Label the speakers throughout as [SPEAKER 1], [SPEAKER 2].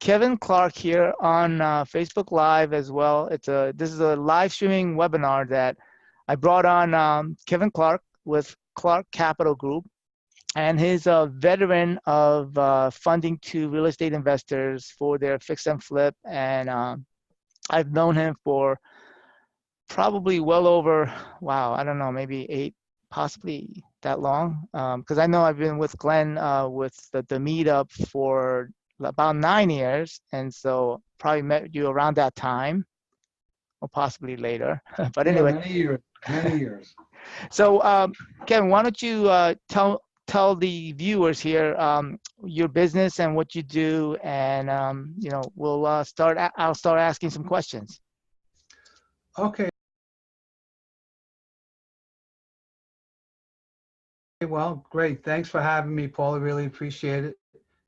[SPEAKER 1] Kevin Clark here on Facebook Live as well. This is a live streaming webinar that I brought on Kevin Clark with Clark Capital Group, and he's a veteran of funding to real estate investors for their fix and flip. And I've known him for probably well over, wow, I don't know, maybe 8, possibly that long. Because I know I've been with Glenn with the meetup for about 9 years, and so probably met you around that time, or possibly later. But
[SPEAKER 2] Yeah,
[SPEAKER 1] anyway,
[SPEAKER 2] many years, many years.
[SPEAKER 1] so Kevin, why don't you tell the viewers here your business and what you do, and I'll start asking some questions.
[SPEAKER 2] Okay. Well, great. Thanks for having me, Paul. I really appreciate it.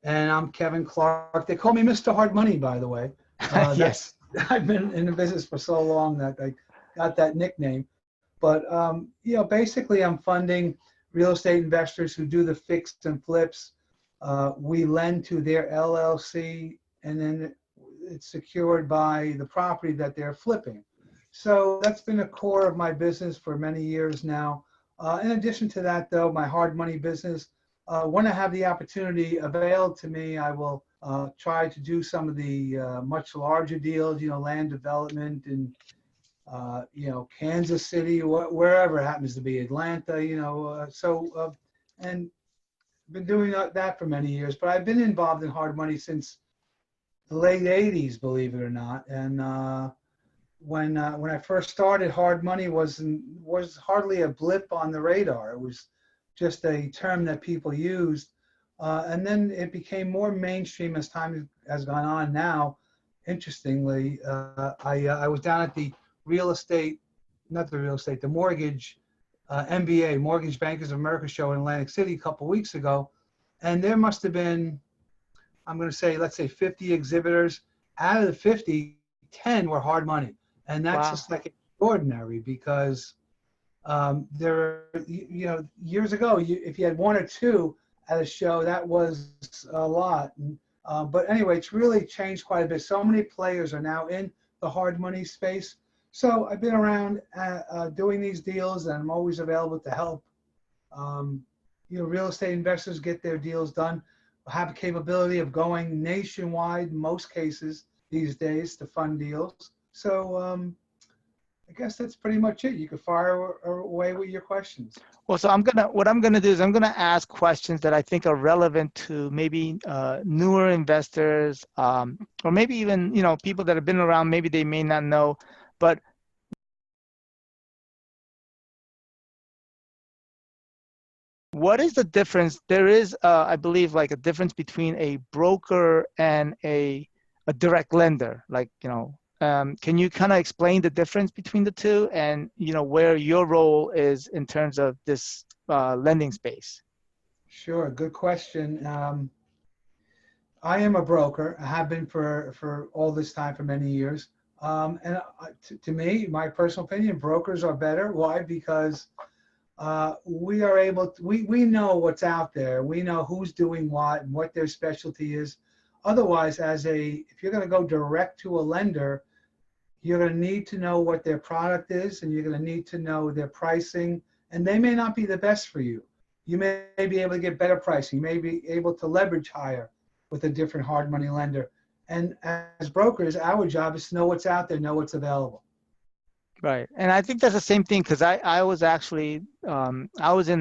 [SPEAKER 2] And I'm Kevin Clark. They call me Mr. Hard Money, by the way.
[SPEAKER 1] Yes.
[SPEAKER 2] I've been in the business for so long that I got that nickname. But basically, I'm funding real estate investors who do the fix and flips. We lend to their LLC, and then it's secured by the property that they're flipping. So that's been a core of my business for many years now. In addition to that, though, my hard money business, when I have the opportunity available to me, I will try to do some of the much larger deals, land development in, Kansas City, wherever it happens to be, Atlanta, and been doing that for many years. But I've been involved in hard money since the late 80s, believe it or not. And when I first started, hard money was hardly a blip on the radar. It was just a term that people used, and then it became more mainstream as time has gone on. Now, interestingly, I was down at the the mortgage MBA, Mortgage Bankers of America show in Atlantic City a couple weeks ago, and there must have been, I'm going to say, let's say 50 exhibitors. Out of the 50, 10 were hard money. And that's just like extraordinary, because years ago, if you had 1 or 2 at a show, that was a lot. But anyway, it's really changed quite a bit. So many players are now in the hard money space. So I've been around doing these deals, and I'm always available to help real estate investors get their deals done. I have a capability of going nationwide in most cases these days to fund deals. So I guess that's pretty much it. You can fire away with your questions.
[SPEAKER 1] Well, so what I'm gonna do is I'm gonna ask questions that I think are relevant to maybe newer investors, or maybe even people that have been around. Maybe they may not know, but what is the difference? There is, I believe, like a difference between a broker and a direct lender, like can you kind of explain the difference between the two, and where your role is in terms of this lending space?
[SPEAKER 2] Sure, good question. I am a broker. I have been for all this time, for many years. And to me, my personal opinion, brokers are better. Why? Because we are able to, we know what's out there. We know who's doing what and what their specialty is. Otherwise, if you're going to go direct to a lender, you're going to need to know what their product is, and you're going to need to know their pricing, and they may not be the best for you. You may be able to get better pricing. You may be able to leverage higher with a different hard money lender. And as brokers, our job is to know what's out there, know what's available.
[SPEAKER 1] Right. And I think that's the same thing, because I was actually, I was in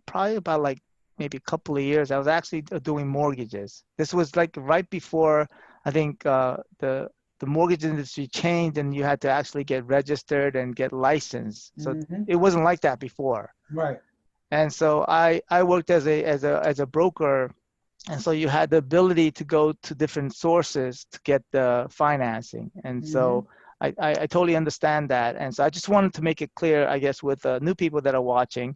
[SPEAKER 1] probably about like maybe a couple of years, I was actually doing mortgages. This was like right before, I think, the mortgage industry changed, and you had to actually get registered and get licensed. So it wasn't like that before.
[SPEAKER 2] Right.
[SPEAKER 1] And so I worked as a broker, and so you had the ability to go to different sources to get the financing. And so I totally understand that. And so I just wanted to make it clear, I guess, with new people that are watching.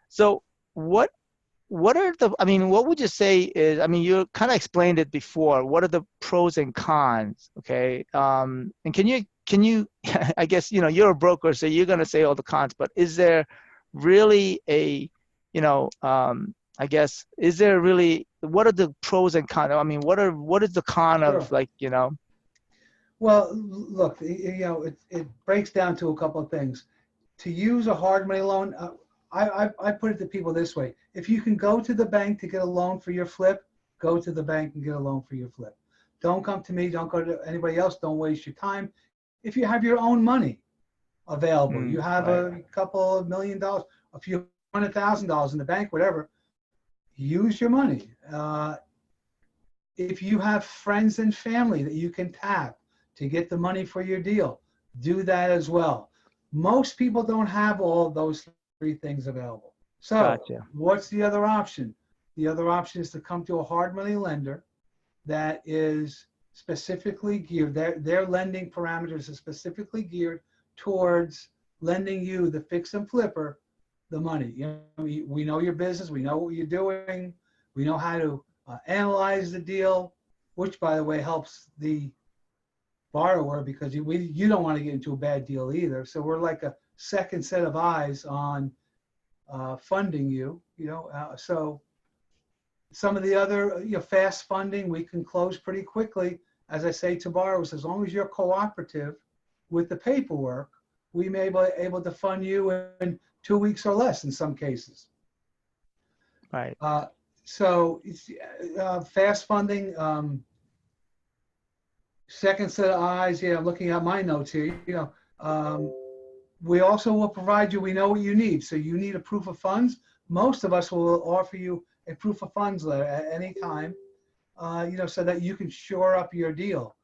[SPEAKER 1] So what are the, I mean, what would you say is, I mean, you kind of explained it before. What are the pros and cons? Okay. And can you, I guess, you're a broker, so you're going to say all the cons, but is there really a I guess, is there really, what are the pros and cons? I mean, what is the con
[SPEAKER 2] Sure.
[SPEAKER 1] of, like,
[SPEAKER 2] Well, look, it breaks down to a couple of things. To use a hard money loan, I put it to people this way. If you can go to the bank to get a loan for your flip, go to the bank and get a loan for your flip. Don't come to me. Don't go to anybody else. Don't waste your time. If you have your own money available, you have
[SPEAKER 1] right,
[SPEAKER 2] a couple of $1,000,000, a few $100,000 in the bank, whatever, use your money. If you have friends and family that you can tap to get the money for your deal, do that as well. Most people don't have all of those three things available. So
[SPEAKER 1] gotcha,
[SPEAKER 2] what's the other option? The other option is to come to a hard money lender that is specifically geared, their lending parameters are specifically geared towards lending you, the fix and flipper, the money. We know your business, we know what you're doing, we know how to analyze the deal, which, by the way, helps the borrower because you don't want to get into a bad deal either. So we're like a second set of eyes on funding you. So some of the other fast funding, we can close pretty quickly. As I say to borrowers, as long as you're cooperative with the paperwork, we may be able to fund you in 2 weeks or less in some cases.
[SPEAKER 1] right,
[SPEAKER 2] So it's fast funding. Second set of eyes. Yeah, I'm looking at my notes here. We also will provide you. We know what you need. So you need a proof of funds. Most of us will offer you a proof of funds letter at any time. So that you can shore up your deal,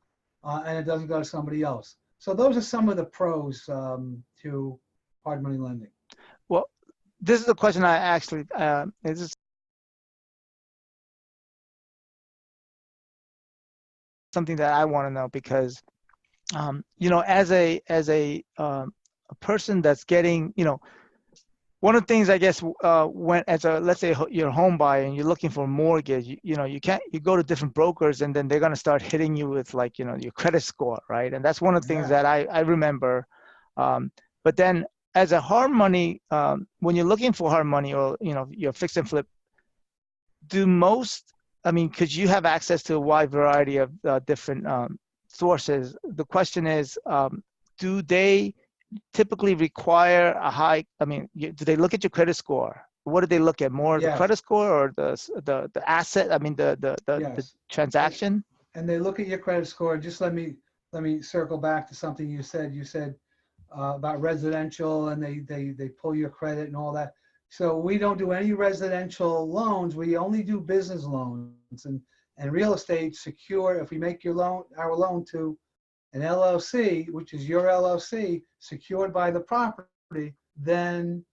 [SPEAKER 2] and it doesn't go to somebody else. So those are some of the pros to hard money lending.
[SPEAKER 1] well, this is a question I actually, this is something that I want to know because, as a person that's getting, one of the things, I guess, when, let's say you're a home buyer and you're looking for a mortgage, you go to different brokers and then they're going to start hitting you with, like, your credit score, right? And that's one of the things
[SPEAKER 2] Yeah.
[SPEAKER 1] that I remember. But then as a hard money, when you're looking for hard money or, your fix and flip, because you have access to a wide variety of different sources. The question is, do they typically require a high, do they look at your credit score? What do they look at more, the
[SPEAKER 2] Yes.
[SPEAKER 1] credit score or the asset? The
[SPEAKER 2] Yes.
[SPEAKER 1] transaction?
[SPEAKER 2] And they look at your credit score. Just let me circle back to something you said. You said about residential, and they pull your credit and all that. So we don't do any residential loans. We only do business loans and real estate secure. If we make our loan to an LLC, which is your LLC, secured by the property, then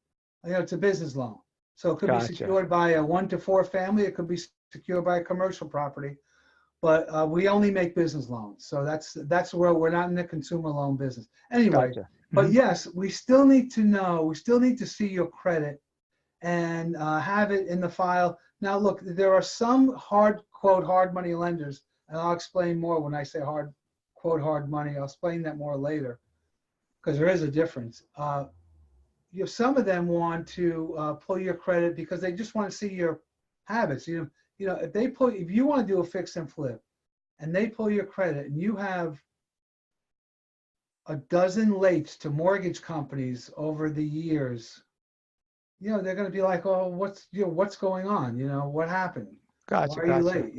[SPEAKER 2] it's a business loan. So it could be
[SPEAKER 1] Gotcha.
[SPEAKER 2] secured by a 1 to 4 family. It could be secured by a commercial property. But we only make business loans. So that's where we're not in the consumer loan business. Anyway,
[SPEAKER 1] Gotcha.
[SPEAKER 2] but yes, we still need to see your credit and have it in the file. Now, look, there are some hard money lenders, and I'll explain more when I say hard money. I'll explain that more later because there is a difference. Some of them want to pull your credit because they just want to see your habits. If you want to do a fix and flip and they pull your credit and you have a dozen lates to mortgage companies over the years, they're going to be like, oh, what's going on? What happened?
[SPEAKER 1] Gotcha.
[SPEAKER 2] Why are you late?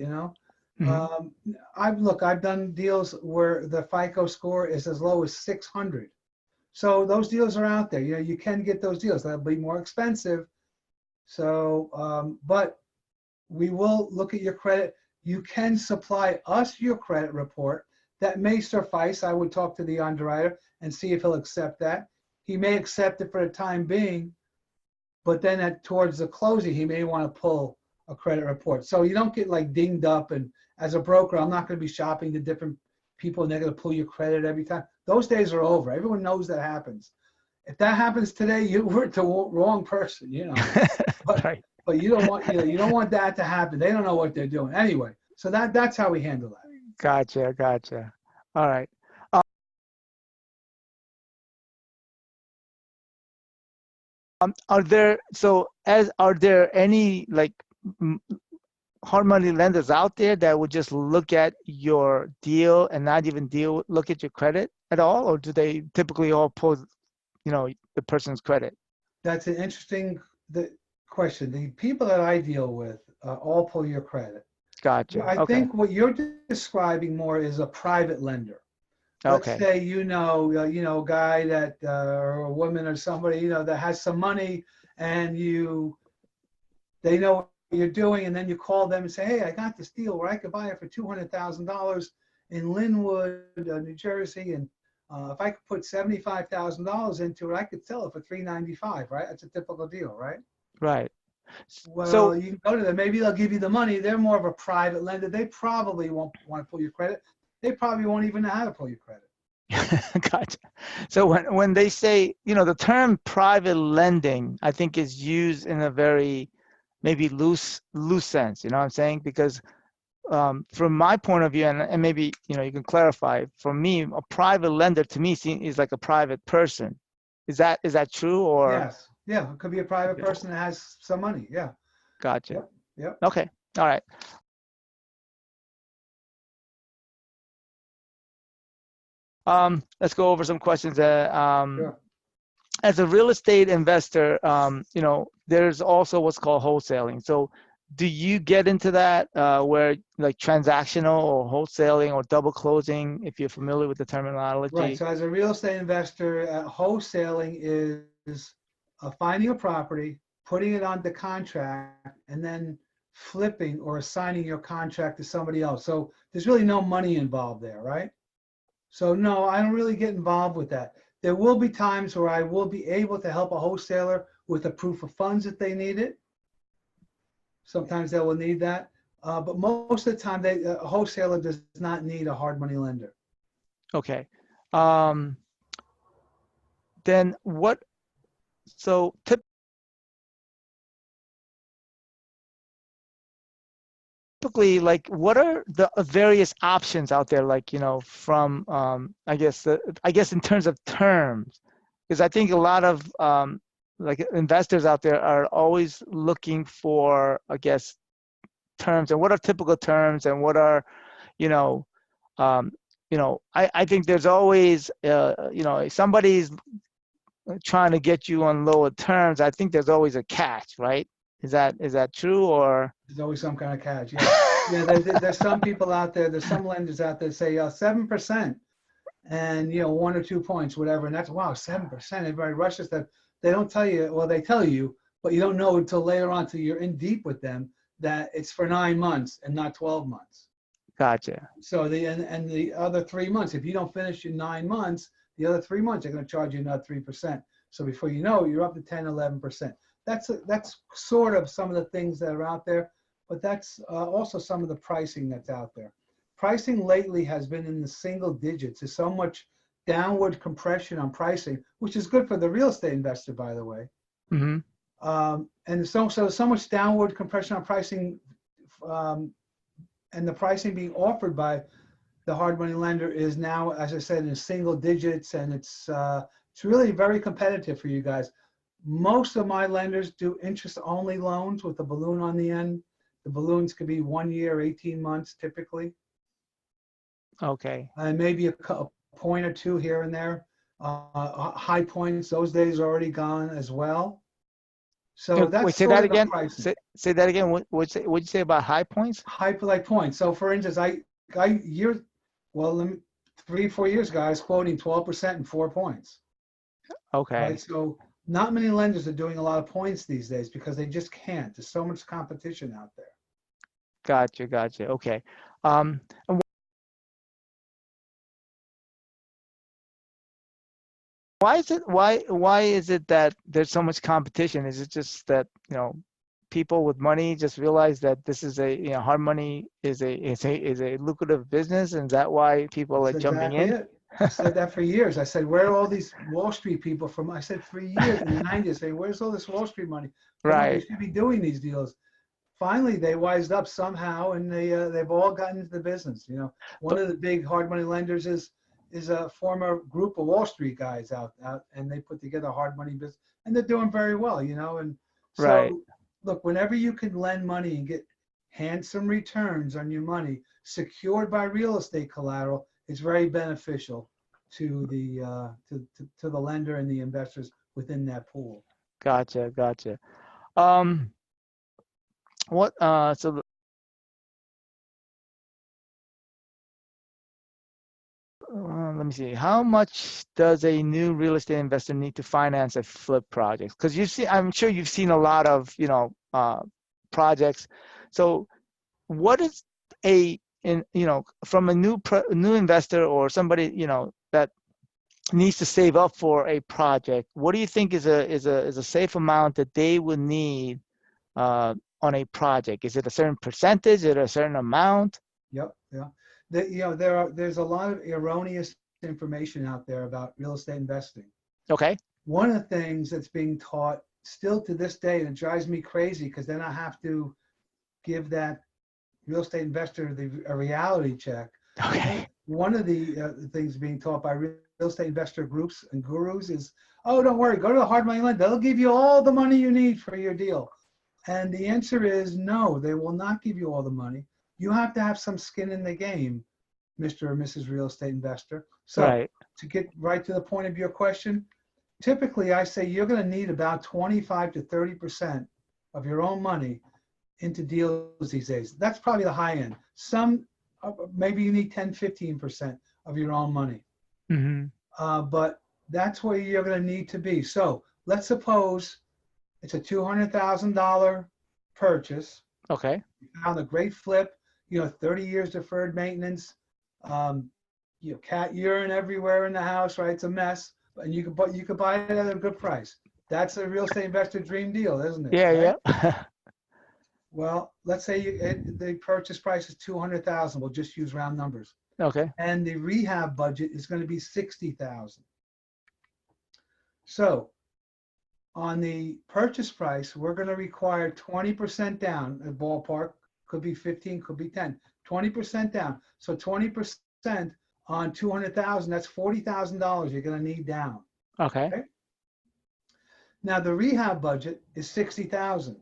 [SPEAKER 2] I've done deals where the FICO score is as low as 600. So those deals are out there. You can get those deals. That'll be more expensive. So, but we will look at your credit. You can supply us your credit report. That may suffice. I would talk to the underwriter and see if he'll accept that. He may accept it for the time being, but then towards the closing, he may want to pull a credit report. So you don't get like dinged up. And as a broker, I'm not going to be shopping to different people and they're going to pull your credit every time. Those days are over. Everyone knows that happens. If that happens today, you were the wrong person, But,
[SPEAKER 1] Right.
[SPEAKER 2] but you don't want that to happen. They don't know what they're doing anyway. So that's how we handle that.
[SPEAKER 1] Gotcha. All right. Are there any like hard money lenders out there that would just look at your deal and not even look at your credit at all, or do they typically all pull, the person's credit?
[SPEAKER 2] That's an interesting question. The people that I deal with all pull your credit.
[SPEAKER 1] Gotcha.
[SPEAKER 2] I
[SPEAKER 1] Okay.
[SPEAKER 2] think what you're describing more is a private lender. Let's
[SPEAKER 1] Okay.
[SPEAKER 2] say a guy that or a woman or somebody that has some money, and they know what you're doing, and then you call them and say, hey, I got this deal where I could buy it for $200,000 in Linwood, New Jersey, and if I could put $75,000 into it, I could sell it for $395, right? That's a typical deal, right?
[SPEAKER 1] Right.
[SPEAKER 2] Well,
[SPEAKER 1] So
[SPEAKER 2] you can go to them. Maybe they'll give you the money. They're more of a private lender. They probably won't want to pull your credit. They probably won't even know how to pull your credit.
[SPEAKER 1] gotcha. So when they say, the term private lending, I think is used in a very maybe loose sense, you know what I'm saying? Because from my point of view, and maybe you can clarify, for me, a private lender to me is like a private person. Is that true, or?
[SPEAKER 2] Yes. Yeah. It could be a private person that has some money. Yeah.
[SPEAKER 1] Gotcha.
[SPEAKER 2] Yep. Yep.
[SPEAKER 1] Okay. All right. Let's go over some questions.
[SPEAKER 2] Sure.
[SPEAKER 1] As a real estate investor, there's also what's called wholesaling. So do you get into that where like transactional or wholesaling or double closing, if you're familiar with the terminology?
[SPEAKER 2] Right. So as a real estate investor, wholesaling is finding a property, putting it on the contract, and then flipping or assigning your contract to somebody else. So there's really no money involved there, right? So no, I don't really get involved with that. There will be times where I will be able to help a wholesaler with a proof of funds if they need it. Sometimes they will need that. But most of the time, a wholesaler does not need a hard money lender.
[SPEAKER 1] Okay. Then what? So typically, like, what are the various options out there? Like, from I guess in terms of terms, because I think a lot of like investors out there are always looking for, I guess, terms, and what are typical terms, and what are, you know, um, I think there's always, if somebody's trying to get you on lower terms, I think there's always a catch, right? Is that true, or?
[SPEAKER 2] There's always some kind of catch. Yeah. Yeah. There's some people out there, there's some lenders out there say 7% and, 1 or 2 points, whatever. And that's, wow, 7%. Everybody rushes that. They don't tell you, well, they tell you, but you don't know until later on, till you're in deep with them, that it's for 9 months and not 12 months.
[SPEAKER 1] Gotcha.
[SPEAKER 2] So the other 3 months, if you don't finish in 9 months, the other 3 months, they're going to charge you another 3%. So before you know, you're up to 10, 11%. That's sort of some of the things that are out there, but that's also some of the pricing that's out there. Pricing lately has been in the single digits. There's so much downward compression on pricing, which is good for the real estate investor, by the way.
[SPEAKER 1] Mm-hmm.
[SPEAKER 2] And so much downward compression on pricing, and the pricing being offered by the hard money lender is now, as I said, in single digits, and it's really very competitive for you guys. Most of my lenders do interest-only loans with a balloon on the end. The balloons could be 1 year, 18 months typically.
[SPEAKER 1] Okay.
[SPEAKER 2] And maybe a point or two here and there. High points, those days are already gone as well. So that's
[SPEAKER 1] Wait, say
[SPEAKER 2] sort
[SPEAKER 1] that
[SPEAKER 2] of the
[SPEAKER 1] again.
[SPEAKER 2] pricing.
[SPEAKER 1] Say that again. What'd you say about high points?
[SPEAKER 2] High like points. So for instance, well, 3-4 years ago, I was quoting 12% and 4 points.
[SPEAKER 1] Okay.
[SPEAKER 2] Right. So not many lenders are doing a lot of points these days because they just can't. There's so much competition out there.
[SPEAKER 1] Gotcha. Okay. And why is it that there's so much competition? Is it just that, people with money just realize that this is hard money is a lucrative business, and is that why people are
[SPEAKER 2] That's
[SPEAKER 1] jumping
[SPEAKER 2] exactly
[SPEAKER 1] in?
[SPEAKER 2] it. I said that for years. I said, where are all these Wall Street people from? I said for years in the 90s, say, where's all this Wall Street money? Come on, you
[SPEAKER 1] Right.
[SPEAKER 2] should be doing these deals. Finally, they wised up somehow, and they've all gotten into the business. One
[SPEAKER 1] But
[SPEAKER 2] of the big hard money lenders is a former group of Wall Street guys out, and they put together a hard money business. and they're doing very well, and
[SPEAKER 1] Right.
[SPEAKER 2] so look, whenever you can lend money and get handsome returns on your money secured by real estate collateral, it's very beneficial to the lender and the investors within that pool.
[SPEAKER 1] Gotcha. Gotcha. Um, what, so let me see. How much does a new real estate investor need to finance a flip project? Because I'm sure you've seen a lot of, projects. So what is from a new investor or somebody, that needs to save up for a project, what do you think is a safe amount that they would need on a project? Is it a certain percentage? Is it a certain amount?
[SPEAKER 2] Yep, yeah. There's a lot of erroneous information out there about real estate investing.
[SPEAKER 1] Okay.
[SPEAKER 2] One of the things that's being taught still to this day, and it drives me crazy because then I have to give that real estate investor a reality check.
[SPEAKER 1] Okay.
[SPEAKER 2] One of the things being taught by real estate investor groups and gurus is, oh, don't worry, go to the hard money lender. They'll give you all the money you need for your deal. And the answer is no, they will not give you all the money. You have to have some skin in the game, Mr. or Mrs. Real Estate Investor. So
[SPEAKER 1] Right.
[SPEAKER 2] to get right to the point of your question, typically I say you're going to need about 25 to 30% of your own money into deals these days. That's probably the high end. Some, maybe you need 10, 15% of your own money.
[SPEAKER 1] Mm-hmm.
[SPEAKER 2] But that's where you're going to need to be. So let's suppose it's a $200,000 purchase.
[SPEAKER 1] Okay.
[SPEAKER 2] You found a great flip, 30 years deferred maintenance, cat urine everywhere in the house, right? It's a mess, and you could buy it at a good price. That's a real estate investor dream deal, isn't it?
[SPEAKER 1] Yeah,
[SPEAKER 2] right?
[SPEAKER 1] yeah.
[SPEAKER 2] Well, let's say the purchase price is 200,000. We'll just use round numbers.
[SPEAKER 1] Okay.
[SPEAKER 2] And the rehab budget is going to be 60,000. So on the purchase price, we're going to require 20% down. A ballpark could be 15, could be 10. 20% down. So 20% on 200,000. That's $40,000 you're going to need down.
[SPEAKER 1] Okay.
[SPEAKER 2] Okay. Now the rehab budget is 60,000.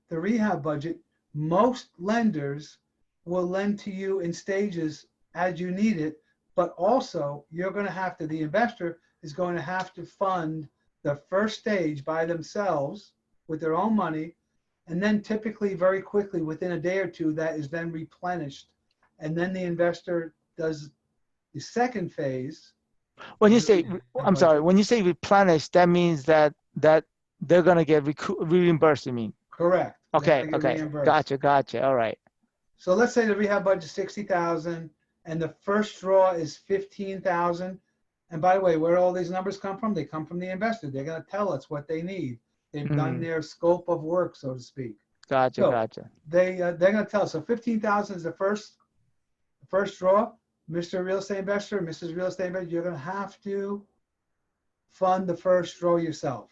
[SPEAKER 2] The rehab budget, most lenders will lend to you in stages as you need it, but also you're going to have to, the investor is going to have to fund the first stage by themselves with their own money, and then typically very quickly within a day or two that is then replenished, and then the investor does the second phase.
[SPEAKER 1] When you say, I'm sorry, when you say replenish, that means that they're gonna get reimbursed, you mean?
[SPEAKER 2] Correct.
[SPEAKER 1] Okay, okay. Gotcha. All right.
[SPEAKER 2] So let's say the rehab budget is 60,000 and the first draw is 15,000. And by the way, where all these numbers come from? They come from the investor. They're going to tell us what they need. They've done their scope of work, so to speak.
[SPEAKER 1] Gotcha.
[SPEAKER 2] They're going to tell us. So 15,000 is the first draw. Mr. Real Estate Investor, Mrs. Real Estate Investor, you're going to have to fund the first draw yourself.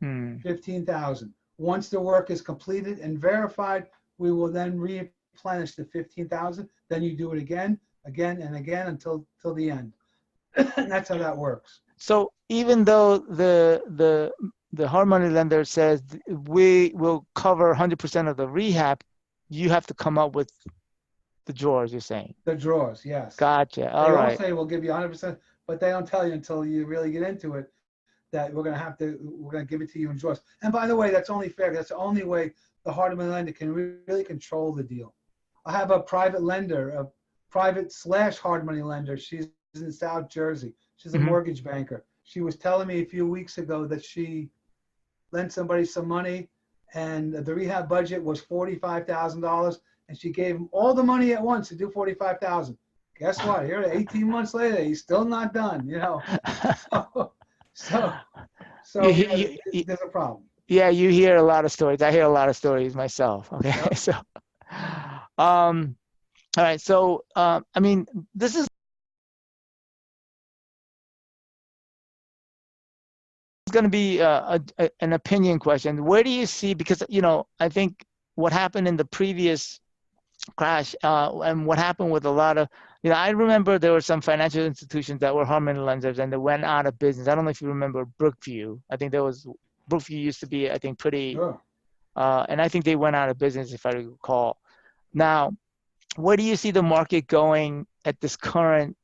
[SPEAKER 2] 15,000. Once the work is completed and verified, we will then replenish the 15,000. Then you do it again and again until the end. And that's how that works.
[SPEAKER 1] So even though the hard money lender says we will cover 100% of the rehab, you have to come up with the drawers, you're saying?
[SPEAKER 2] The drawers, yes.
[SPEAKER 1] Gotcha. All right.
[SPEAKER 2] They all say we'll give you 100%, but they don't tell you until you really get into it that we're going to give it to you in drawers. And by the way, that's only fair. That's the only way the hard money lender can really control the deal. I have a private lender, a private/hard money lender. She's in South Jersey. She's a mortgage banker. She was telling me a few weeks ago that she lent somebody some money and the rehab budget was $45,000 and she gave him all the money at once to do $45,000. Guess what? Here 18 months later, he's still not done, So there's a problem.
[SPEAKER 1] Yeah, you hear a lot of stories. I hear a lot of stories myself. Okay.
[SPEAKER 2] Yep.
[SPEAKER 1] So all right. So I mean, this is going to be an opinion question. Where do you see, because I think what happened in the previous crash, and what happened with a lot of, I remember there were some financial institutions that were hard money lenders and they went out of business. I don't know if you remember Brookview. I think Brookview used to be, I think, pretty,
[SPEAKER 2] Sure.
[SPEAKER 1] and I think they went out of business if I recall. Now, where do you see the market going at this current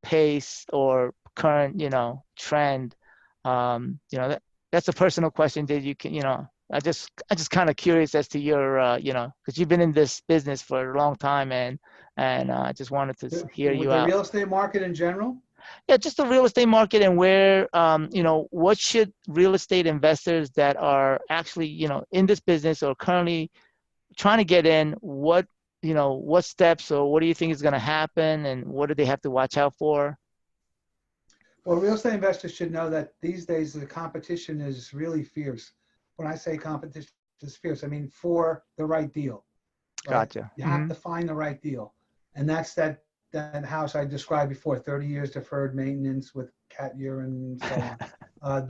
[SPEAKER 1] pace or current, trend? That's a personal question that you can, I just kind of curious as to your, because you've been in this business for a long time, and I just wanted to hear
[SPEAKER 2] With
[SPEAKER 1] you
[SPEAKER 2] the
[SPEAKER 1] out.
[SPEAKER 2] real estate market in general?
[SPEAKER 1] Yeah, just the real estate market and where, what should real estate investors that are actually, in this business or currently trying to get in, what steps or what do you think is going to happen and what do they have to watch out for?
[SPEAKER 2] Well, real estate investors should know that these days the competition is really fierce. When I say competition is fierce, I mean for the right deal. Right?
[SPEAKER 1] Gotcha.
[SPEAKER 2] You have to find the right deal. And that's that house I described before, 30 years deferred maintenance with cat urine and so on.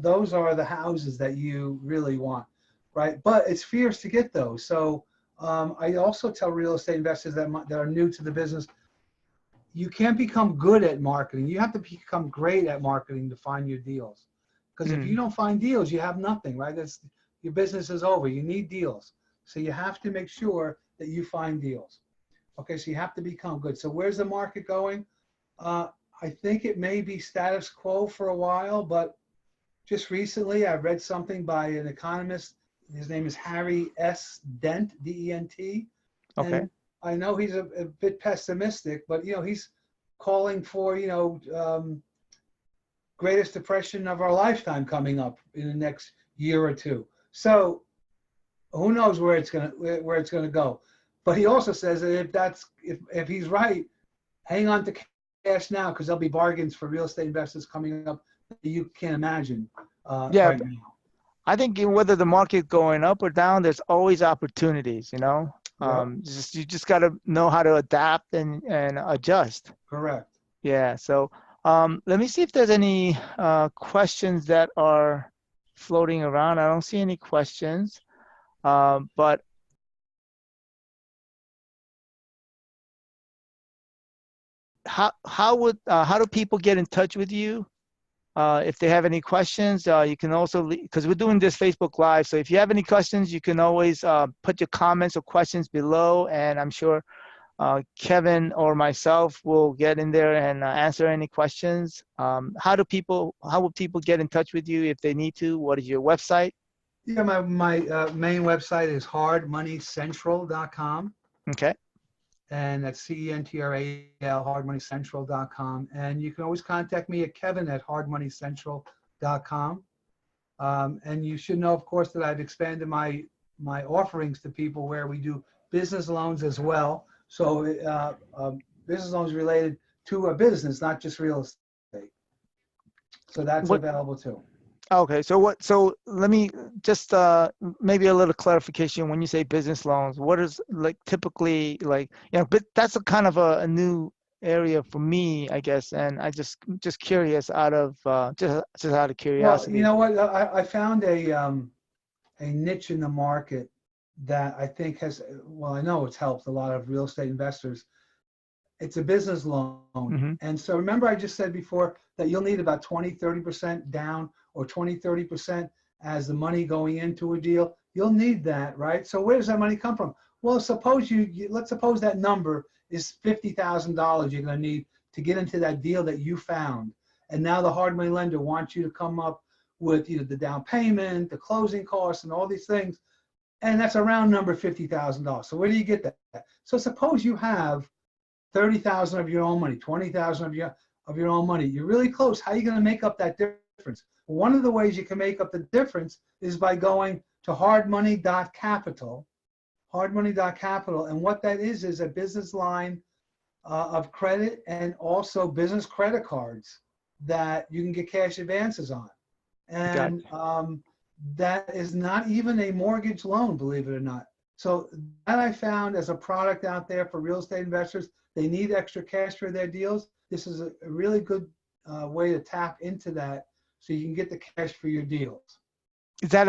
[SPEAKER 2] Those are the houses that you really want, right? But it's fierce to get those. So I also tell real estate investors that are new to the business, you can't become good at marketing. You have to become great at marketing to find your deals. Because if you don't find deals, you have nothing, right? Your business is over. You need deals. So you have to make sure that you find deals. Okay, so you have to become good. So where's the market going? I think it may be status quo for a while, but just recently I read something by an economist. His name is Harry S. Dent, D-E-N-T.
[SPEAKER 1] Okay.
[SPEAKER 2] And I know he's a bit pessimistic, but he's calling for greatest depression of our lifetime coming up in the next year or two. So who knows where it's gonna go? But he also says that if he's right, hang on to cash now because there'll be bargains for real estate investors coming up that you can't imagine
[SPEAKER 1] Yeah,
[SPEAKER 2] right now.
[SPEAKER 1] I think whether the market going up or down, there's always opportunities,
[SPEAKER 2] Yep.
[SPEAKER 1] You just got to know how to adapt and adjust.
[SPEAKER 2] Correct.
[SPEAKER 1] Yeah. So let me see if there's any questions that are floating around. I don't see any questions, but how do people get in touch with you? If they have any questions, you can also, because we're doing this Facebook Live, so if you have any questions, you can always put your comments or questions below, and I'm sure Kevin or myself will get in there and answer any questions. How would people get in touch with you if they need to? What is your website?
[SPEAKER 2] Yeah, my main website is hardmoneycentral.com.
[SPEAKER 1] Okay.
[SPEAKER 2] And that's CENTRAL, hardmoneycentral.com. And you can always contact me at kevin@hardmoneycentral.com. And you should know, of course, that I've expanded my offerings to people where we do business loans as well. So business loans related to a business, not just real estate. So that's available too.
[SPEAKER 1] Okay, so let me just maybe a little clarification. When you say business loans, what is typically but that's a kind of a new area for me, I guess, and I just curious out of just out of curiosity.
[SPEAKER 2] Well, you know what? I found a niche in the market that I think I know it's helped a lot of real estate investors. It's a business loan. And so remember I just said before that you'll need about 20-30% down or 20-30% as the money going into a deal. You'll need that, right? So where does that money come from? Well, let's suppose that number is $50,000 you're going to need to get into that deal that you found. And now the hard money lender wants you to come up with the down payment, the closing costs, and all these things. And that's a round number, $50,000. So where do you get that? So suppose you have 30,000 of your own money, 20,000 of your own money. You're really close. How are you going to make up that difference? One of the ways you can make up the difference is by going to hardmoney.capital, hardmoney.capital. And what that is a business line of credit and also business credit cards that you can get cash advances on. And that is not even a mortgage loan, believe it or not. So that I found as a product out there for real estate investors. They need extra cash for their deals. This is a really good way to tap into that so you can get the cash for your deals.
[SPEAKER 1] It's a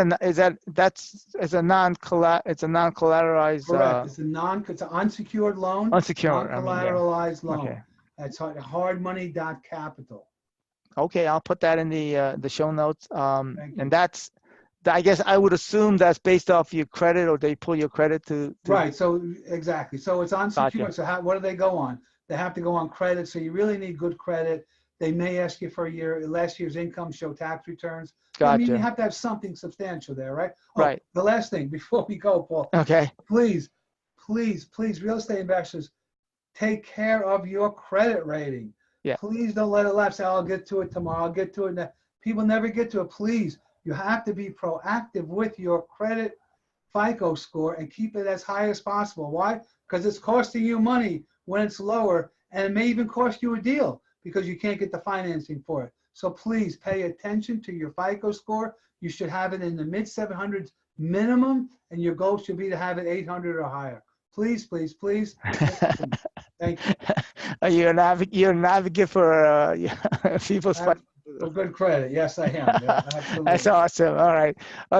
[SPEAKER 1] non-collateralized
[SPEAKER 2] Correct. It's an unsecured loan,
[SPEAKER 1] unsecured. I mean, yeah.
[SPEAKER 2] non-collateralized loan.
[SPEAKER 1] Okay.
[SPEAKER 2] That's hardmoney.capital.
[SPEAKER 1] Okay, I'll put that in the show notes.
[SPEAKER 2] Thank you.
[SPEAKER 1] And that's, I guess I would assume that's based off your credit, or they pull your credit to
[SPEAKER 2] Right. So exactly. So it's unsecured.
[SPEAKER 1] Gotcha.
[SPEAKER 2] So what do they go on? They have to go on credit. So you really need good credit. They may ask you for last year's income, show tax returns. I mean, you
[SPEAKER 1] Gotcha.
[SPEAKER 2] have to have something substantial there, right? Oh,
[SPEAKER 1] Right.
[SPEAKER 2] the last thing before we go, Paul,
[SPEAKER 1] Okay.
[SPEAKER 2] please, real estate investors, take care of your credit rating.
[SPEAKER 1] Yeah.
[SPEAKER 2] Please don't let it lapse. Say, I'll get to it tomorrow. I'll get to it. People never get to it. Please, you have to be proactive with your credit FICO score and keep it as high as possible. Why? Because it's costing you money when it's lower, and it may even cost you a deal because you can't get the financing for it. So please pay attention to your FICO score. You should have it in the mid 700s minimum, and your goal should be to have it 800 or higher. Please, please, please. Thank you.
[SPEAKER 1] You're an advocate for people's
[SPEAKER 2] For good credit. Yes, I am. Yeah, absolutely.
[SPEAKER 1] That's awesome. All right.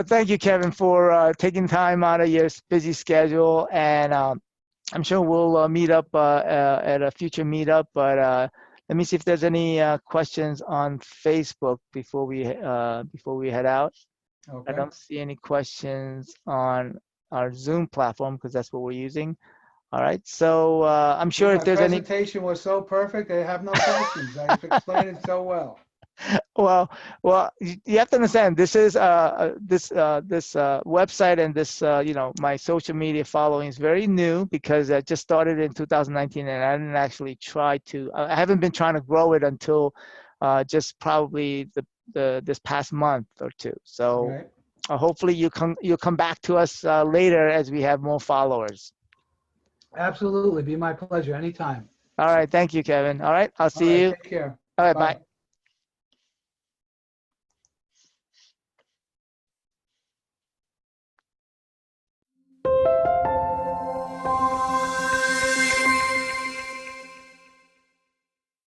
[SPEAKER 1] Thank you, Kevin, for taking time out of your busy schedule. And I'm sure we'll meet up at a future meetup. But let me see if there's any questions on Facebook before we head out.
[SPEAKER 2] Okay.
[SPEAKER 1] I don't see any questions on our Zoom platform because that's what we're using. All right. So I'm sure if there's any.
[SPEAKER 2] My presentation was so perfect, I have no questions. I've explained it so well.
[SPEAKER 1] Well, you have to understand, this is this website and this my social media following is very new because I just started in 2019, and I didn't actually I haven't been trying to grow it until just probably this past month or two. So
[SPEAKER 2] Right.
[SPEAKER 1] hopefully you'll come back to us later as we have more followers.
[SPEAKER 2] Absolutely, be my pleasure anytime.
[SPEAKER 1] All right, thank you, Kevin. All right, I'll see you.
[SPEAKER 2] Take care.
[SPEAKER 1] All right, bye.